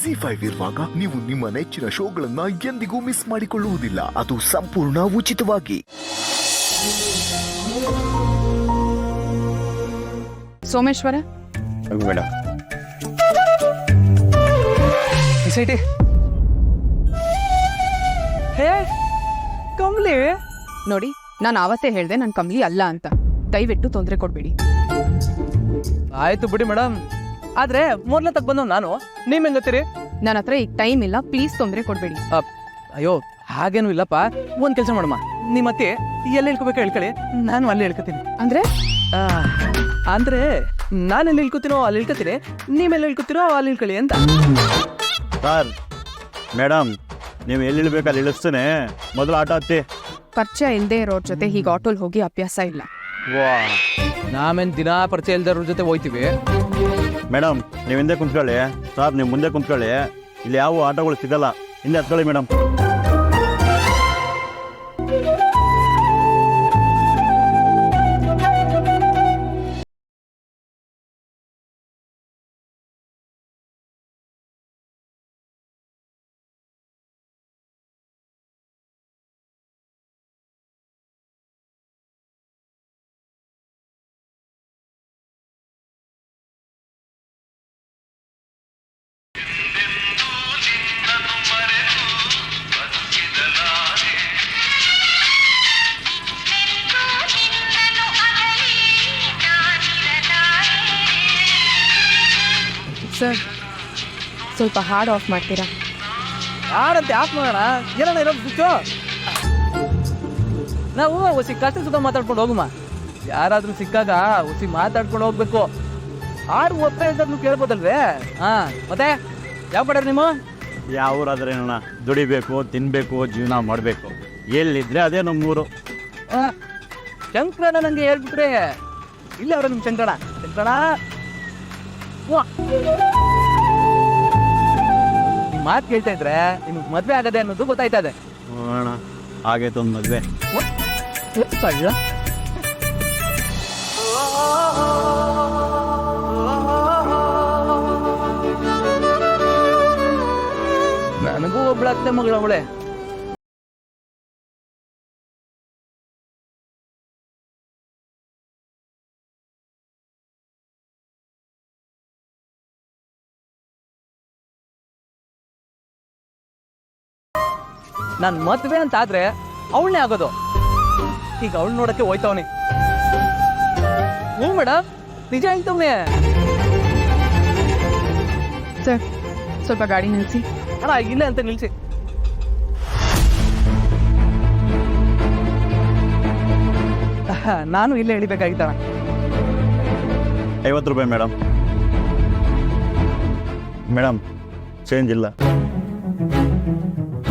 ZEE5 ಇರುವಾಗ ನೀವು ನಿಮ್ಮ ನೆಚ್ಚಿನ ಶೋಗಳನ್ನ ಎಂದಿಗೂ ಮಿಸ್ ಮಾಡಿಕೊಳ್ಳುವುದಿಲ್ಲ. ಅದು ಸಂಪೂರ್ಣ ಉಚಿತವಾಗಿ. ಸೋಮೇಶ್ವರ ಮೇಡಮ್ SIT ಹೇ ಕಮ್ಲಿ ನೋಡಿ, ನಾನು ಆವತ್ತೇ ಹೇಳ್ದೆ ನನ್ ಕಮ್ಲಿ ಅಲ್ಲ ಅಂತ. ದಯವಿಟ್ಟು ತೊಂದರೆ ಕೊಡ್ಬೇಡಿ. ಆಯ್ತು ಬಿಡಿ ಮೇಡಮ್, ಆದ್ರೆ ಮೊದ್ಲ ತಕ್ ಬಂದವ್ ನಾನು, ನೀವ್ ಹೆಂಗತ್ತೀರಿ? ನನ್ನ ಹತ್ರ ಈಗ ಟೈಮ್ ಇಲ್ಲ, ಪ್ಲೀಸ್ ತೊಂದರೆ ಕೊಡ್ಬೇಡಿ. ಅಯ್ಯೋ ಹಾಗೇನು ಇಲ್ಲಪ್ಪ, ಒಂದ್ ಕೆಲಸ ಮಾಡಮ್ಮ, ನಿಮ್ಮ ಅತ್ತೆ ಎಲ್ಲಿ ಹೇಳ್ಕೋಬೇಕು ಹೇಳ್ಕೊಳ್ಳಿ, ನಾನು ಅಲ್ಲಿ ಹೇಳ್ಕೊತೀನಿ. ಅಂದ್ರೆ ಅಂದ್ರೆ ನಾನು ಎಲ್ಲಿ ಹೇಳ್ಕೊತೀನೋ ಅಲ್ಲಿ ಹೇಳ್ಕೊತೀನಿ, ನೀವೆಲ್ಲ ಹೇಳ್ಕೊತೀರೋ ಅಲ್ಲಿ ಹೇಳ್ಕೊಳ್ಳಿ ಅಂತ. ಸರ್ ಮೇಡಮ್, ನೀವು ಎಲ್ಲಿ ಇಳ್ಬೇಕು ಅಲ್ಲಿ ಇಳಿಸ್ತೇನೆ, ಮೊದಲು ಆಟ ಹತ್ತಿ. ಪರಿಚಯ ಇಲ್ಲದೆ ಇರೋರ್ ಜೊತೆ ಹೀಗೆ ಆಟೋಲ್ ಹೋಗಿ ಅಭ್ಯಾಸ ಇಲ್ಲ. ವಾ, ನಾವೇನ್ ದಿನಾ ಪರಿಚಯ ಇಲ್ದವ್ರ ಜೊತೆ ಹೋಯ್ತೀವಿ. ಮೇಡಮ್ ನೀವು ಹಿಂದೆ ಕುಂತ್ಕೊಳ್ಳಿ, ಸರ್ ನೀವು ಮುಂದೆ ಕುಂತ್ಕೊಳ್ಳಿ, ಇಲ್ಲಿ ಯಾವ ಆಟೋಗಳು ಸಿಗಲ್ಲ, ಹಿಂದೆ ಹತ್ಕೊಳ್ಳಿ ಮೇಡಮ್. ಸರ್, ಸ್ವಲ್ಪ ಹಾರ್ಡ್ ಆಫ್ ಮಾಡ್ತೀರಾ? ಯಾರಂತೆ ಆಫ್ ಮಾಡೋಣ, ಏನಣ್ಣ ಇರೋದು ಸ್ವಿಚ್ಚು? ನಾವು ಹೊಸಿ ಕಷ್ಟ ಸುತ್ತ ಮಾತಾಡ್ಕೊಂಡು ಹೋಗುಮ, ಯಾರಾದ್ರೂ ಸಿಕ್ಕಾಗ ಹೊಸಿ ಮಾತಾಡ್ಕೊಂಡು ಹೋಗ್ಬೇಕು. ಹಾಡು ಒತ್ತ ಇದ್ದಾದ್ರೂ ಕೇಳ್ಬೋದಲ್ವೇ? ಹಾ, ಮತ್ತೆ ಯಾವ ಕಡೆ ನಿಮ್ಮ? ಯಾವ ಊರಾದ್ರೆ ಏನಣ್ಣ, ದುಡಿಬೇಕು, ತಿನ್ಬೇಕು, ಜೀವನ ಮಾಡಬೇಕು, ಎಲ್ಲಿದ್ರೆ ಅದೇ ನಮ್ಮೂರು. ಶಂಕರಣ್ಣ ನಂಗೆ ಹೇಳ್ಬಿಟ್ರೆ ಇಲ್ಲ ಅವ್ರ ನಿಮ್ ಶಂಕರಣ್ಣ. ನಿಮ್ ಮಾತು ಕೇಳ್ತಾ ಇದ್ರೆ ನಿಮ್ಗೆ ಮದ್ವೆ ಆಗದೆ ಅನ್ನೋದು ಗೊತ್ತಾಯ್ತದೆ. ಅಣ್ಣ ಆಗೈತೆ ಒಂದು ಮದುವೆ. ನನಗೂ ಒಬ್ಳ ಅತ್ತೆ ಮಗಳ ಅವಳೆ. ನನ್ ಮದ್ವೆ ಅಂತ ಆದ್ರೆ ಅವಳನ್ನೇ ಆಗೋದು. ಈಗ ಅವಳು ನೋಡಕ್ಕೆ ಹೋಯ್ತವನಿ. ಹ್ಞೂ ಮೇಡಮ್, ನಿಜ ಹೇಳ್ತವ್ನೆ. ಸರ್, ಸ್ವಲ್ಪ ಗಾಡಿ ನಿಲ್ಲಿಸಿ. ಅಣ್ಣ ಇಲ್ಲ ಅಂತ ನಿಲ್ಸಿ. ನಾನು ಇಲ್ಲೇ ಇಳಿಬೇಕಾಗಿತ್ತಣ್ಣ. 50 ರೂಪಾಯಿ ಮೇಡಮ್. ಮೇಡಮ್ ಚೇಂಜ್ ಇಲ್ಲ.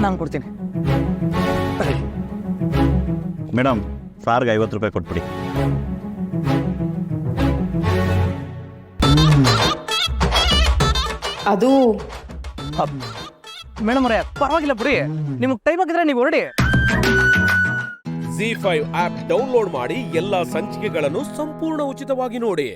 ನಾನು ಕೊಡ್ತೀನಿ ಮೇಡಮ್, ಸಾರ್ಗೆ 50 ರೂಪಾಯಿ ಕೊಟ್ಬಿಡಿ. ಅದು ಮೇಡಮ್ ಅವರೇ, ಪರವಾಗಿಲ್ಲ ಬಿಡಿ, ನಿಮ್ಗೆ ಟೈಮ್ ಆಗಿದ್ರೆ ನೀವು ಹೊರಡಿ. ZEE5 ಆಪ್ ಡೌನ್ಲೋಡ್ ಮಾಡಿ ಎಲ್ಲಾ ಸಂಚಿಕೆಗಳನ್ನು ಸಂಪೂರ್ಣ ಉಚಿತವಾಗಿ ನೋಡಿ.